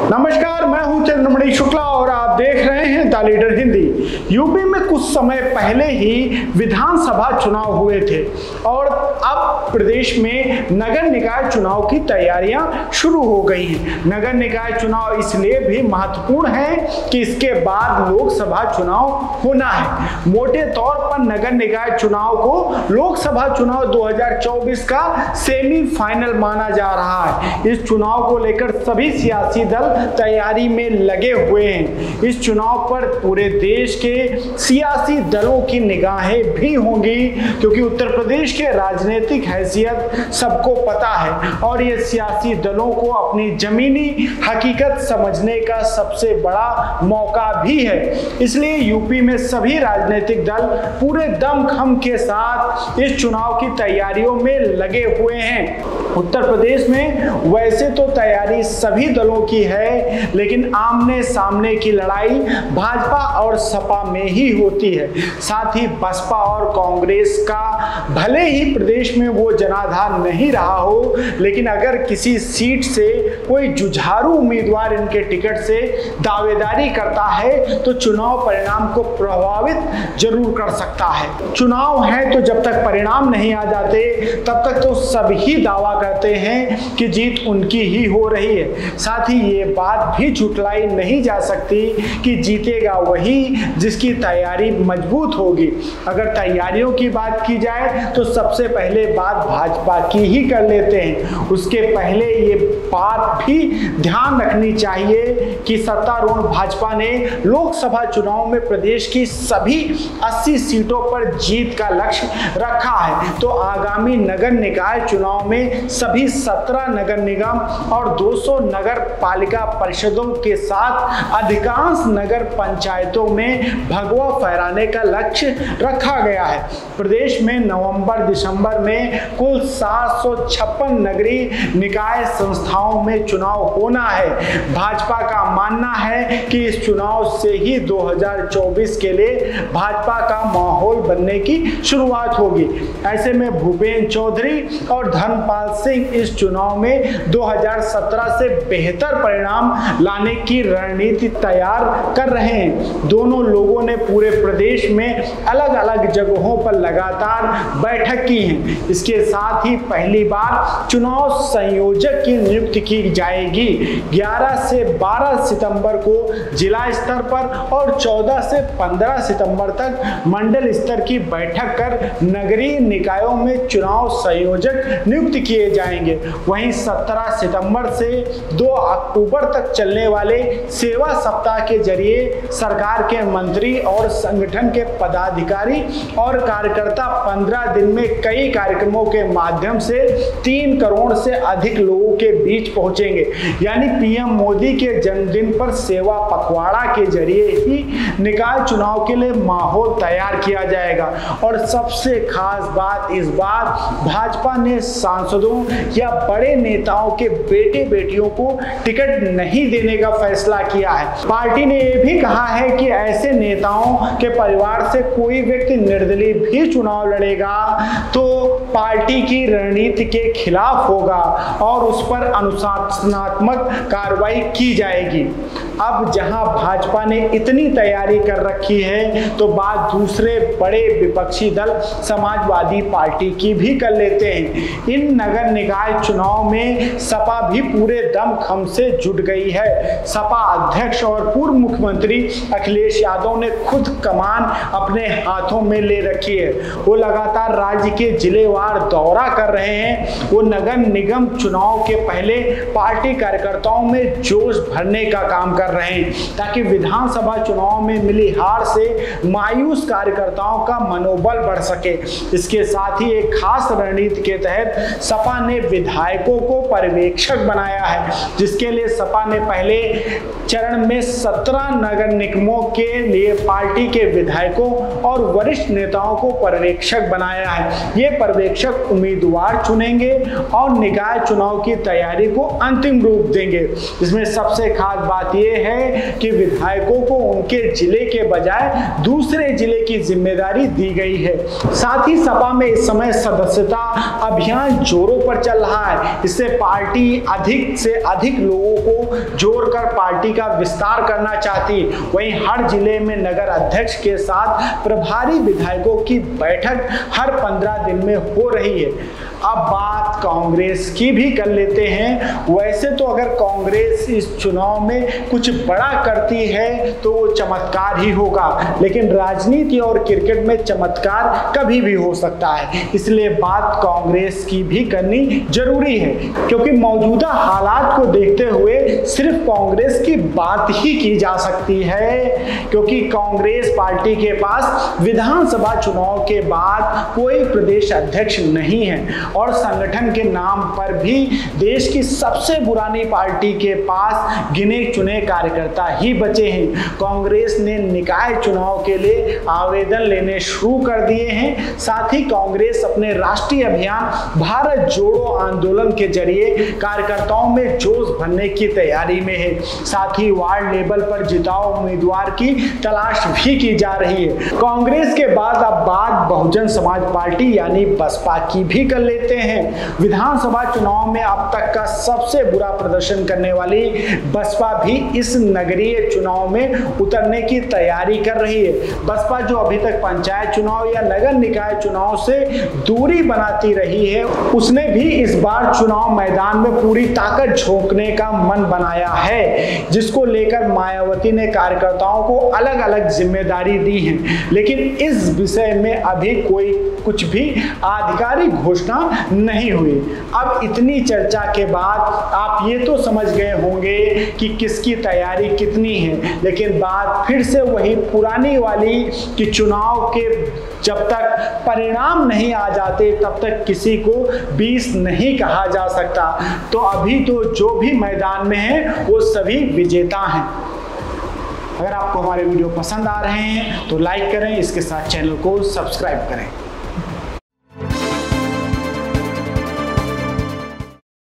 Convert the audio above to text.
नमस्कार, मैं हूं चंद्रमणि शुक्ला और आप देख रहे हैं द लीडर हिंदी। यूपी में कुछ समय पहले ही विधानसभा चुनाव हुए थे और अब प्रदेश में नगर निकाय चुनाव की तैयारियां शुरू हो गई हैं। नगर निकाय चुनाव इसलिए भी महत्वपूर्ण है कि इसके बाद लोकसभा चुनाव होना है। मोटे तौर पर नगर निकाय चुनाव को लोकसभा चुनाव 2024 का सेमीफाइनल माना जा रहा है। इस चुनाव को लेकर सभी सियासी दल तैयारी में लगे हुए हैं। इस चुनाव पर पूरे देश के सियासी दलों की निगाहें भी होंगी, क्योंकि उत्तर प्रदेश के राजनीतिक हैसियत सबको पता है और ये सियासी दलों को अपनी जमीनी हकीकत समझने का सबसे बड़ा मौका भी है। इसलिए यूपी में सभी राजनीतिक दल पूरे दमखम के साथ इस चुनाव की तैयारियों में लगे हुए हैं। उत्तर प्रदेश में वैसे तो तैयारी सभी दलों की है, लेकिन आमने सामने की लड़ाई भाजपा और सपा में ही होती है। साथ ही बसपा और कांग्रेस का भले ही प्रदेश में वो जनाधार नहीं रहा हो, लेकिन अगर किसी सीट से कोई जुझारू उम्मीदवार इनके टिकट से दावेदारी करता है तो चुनाव परिणाम को प्रभावित जरूर कर सकता है। चुनाव है तो जब तक परिणाम नहीं आ जाते तब तक तो सभी दावा करते हैं कि जीत उनकी ही हो रही है। साथ ही ये बात भी झुटलाई नहीं जा सकती कि जीतेगा वही जिसकी तैयारी मजबूत होगी। अगर तैयारियों की बात की जाए तो सबसे पहले बात भाजपा की ही कर लेते हैं। उसके पहले ये बात भी ध्यान रखनी चाहिए कि सत्तारूढ़ भाजपा ने लोकसभा चुनाव में प्रदेश की सभी 80 सीटों पर जीत का लक्ष्य रखा है। तो आगामी नगर निकाय चुनाव में सभी 17 नगर निगम और 200 नगर पालिका परिषदों के साथ अधिकांश नगर पंचायतों में भगवा फहराने का लक्ष्य रखा गया है। प्रदेश में नवंबर-दिसंबर में कुल 756 नगरीय निकाय संस्थाओं में चुनाव होना है। भाजपा का मानना है कि इस चुनाव से ही 2024 के लिए भाजपा का माहौल बनने की शुरुआत होगी। ऐसे में भूपेंद्र चौधरी और धर्मपाल सिंह इस चुनाव में 2017 से बेहतर परिणाम लाने की रणनीति तैयार कर रहे हैं। दोनों लोगों ने पूरे प्रदेश में अलग अलग जगहों पर लगातार बैठक की है। इसके साथ ही पहली बार चुनाव संयोजक की नियुक्ति की जाएगी। 11 से 12 सितंबर को जिला स्तर पर और 14 से 15 सितंबर तक मंडल स्तर की बैठक कर नगरीय निकायों में चुनाव संयोजक नियुक्त किए जाएंगे। वहीं 17 सितंबर से 2 अक्टूबर तक चलने वाले सेवा सप्ताह के जरिए सरकार के मंत्री और संगठन के पदाधिकारी और कार्यकर्ता 15 दिन में कई कार्यक्रमों के माध्यम से 3 करोड़ से अधिक लोगों के बीच पहुंचेंगे। यानी पीएम मोदी के जन्मदिन पर सेवा पखवाड़ा के जरिए ही निकाय चुनाव के लिए माहौल तैयार किया जाएगा। और सबसे खास बात, इस बार भाजपा ने सांसदों या बड़े नेताओं के बेटे बेटियों को टिकट नहीं देने का फैसला किया है। पार्टी ने यह भी कहा है कि ऐसे नेताओं के परिवार से कोई व्यक्ति निर्दलीय भी चुनाव लड़ेगा तो पार्टी की रणनीति के खिलाफ होगा और उस पर अनुशासनात्मक कार्रवाई की जाएगी। अब जहां भाजपा ने इतनी तैयारी कर रखी है तो बात दूसरे बड़े विपक्षी दल समाजवादी पार्टी की भी कर लेते हैं। इन नगर निकाय चुनाव में सपा भी पूरे दमखम से जुट गई है। सपा अध्यक्ष और पूर्व मुख्यमंत्री अखिलेश यादव ने खुद कमान अपने हाथों में ले रखी है। वो लगातार राज्य के जिलेवार दौरा कर रहे हैं। वो नगर निगम चुनाव के पहले पार्टी कार्यकर्ताओं में जोश भरने का काम कर रहे हैं ताकि विधानसभा चुनाव में मिली हार से मायूस कार्यकर्ताओं का मनोबल बढ़ सके। इसके साथ ही एक खास रणनीति के तहत सपा ने विधायकों को पर्यवेक्षक बनाया है, जिसके लिए सपा ने पहले चरण में 17 नगर निगमों के लिए पार्टी के विधायकों और वरिष्ठ नेताओं को पर्यवेक्षक बनाया है। ये पर्यवेक्षक उम्मीदवार चुनेंगे और निकाय चुनाव की तैयारी को अंतिम रूप देंगे। इसमें सबसे खास बात यह है कि विधायकों को उनके जिले के बजाय दूसरे जिले की जिम्मेदारी दी गई है। साथ ही सपा में इस समय सदस्यता अभियान जोरों पर चल रहा है। इससे पार्टी अधिक से अधिक लोगों को को जोड़कर पार्टी का विस्तार करना चाहती। वहीं हर जिले में नगर अध्यक्ष के साथ प्रभारी विधायकों की बैठक हर 15 दिन में हो रही है। अब बात कांग्रेस की भी कर लेते हैं। वैसे तो अगर कांग्रेस इस चुनाव में कुछ बड़ा करती है तो वो चमत्कार ही होगा, लेकिन राजनीति और क्रिकेट में चमत्कार कभी भी हो सकता है, इसलिए बात कांग्रेस की भी करनी जरूरी है। क्योंकि मौजूदा हालात को देखते हुए सिर्फ कांग्रेस की बात ही की जा सकती है, क्योंकि कांग्रेस पार्टी के पास विधानसभा चुनाव के बाद कोई प्रदेश अध्यक्ष नहीं है और संगठन के नाम पर भी देश की सबसे पुरानी पार्टी के पास गिने चुने कार्यकर्ता ही बचे हैं। कांग्रेस ने निकाय चुनाव के लिए आवेदन लेने शुरू कर दिए हैं। साथ ही कांग्रेस अपने राष्ट्रीय अभियान भारत जोड़ो आंदोलन के जरिए कार्यकर्ताओं में जोश भरने की तैयारी में है। साथ ही वार्ड लेवल पर जिताऊ उम्मीदवार की तलाश भी की जा रही है। कांग्रेस के बाद अब बात बहुजन समाज पार्टी यानी बसपा की भी कर लेते हैं। विधानसभा चुनाव में अब तक का सबसे बुरा प्रदर्शन करने वाली बसपा भी इस नगरीय चुनाव में उतरने की तैयारी कर रही है। बसपा जो अभी तक पंचायत चुनाव या नगर निकाय चुनाव से दूरी बनाती रही है, उसने भी इस बार चुनाव मैदान में पूरी ताकत झोंकने का मन बनाया है, जिसको लेकर मायावती ने कार्यकर्ताओं को अलग अलग जिम्मेदारी दी है। लेकिन इस विषय में अभी कोई कुछ भी आधिकारिक घोषणा नहीं हुई। अब इतनी चर्चा के बाद आप ये तो समझ गए होंगे कि किसकी तैयारी कितनी है, लेकिन बात फिर से वही पुरानी वाली कि चुनाव के जब तक परिणाम नहीं आ जाते तब तक किसी को 20 नहीं कहा जा सकता। तो अभी तो जो भी मैदान में है वो सभी विजेता हैं। अगर आपको हमारे वीडियो पसंद आ रहे हैं तो लाइक करें, इसके साथ चैनल को सब्सक्राइब करें।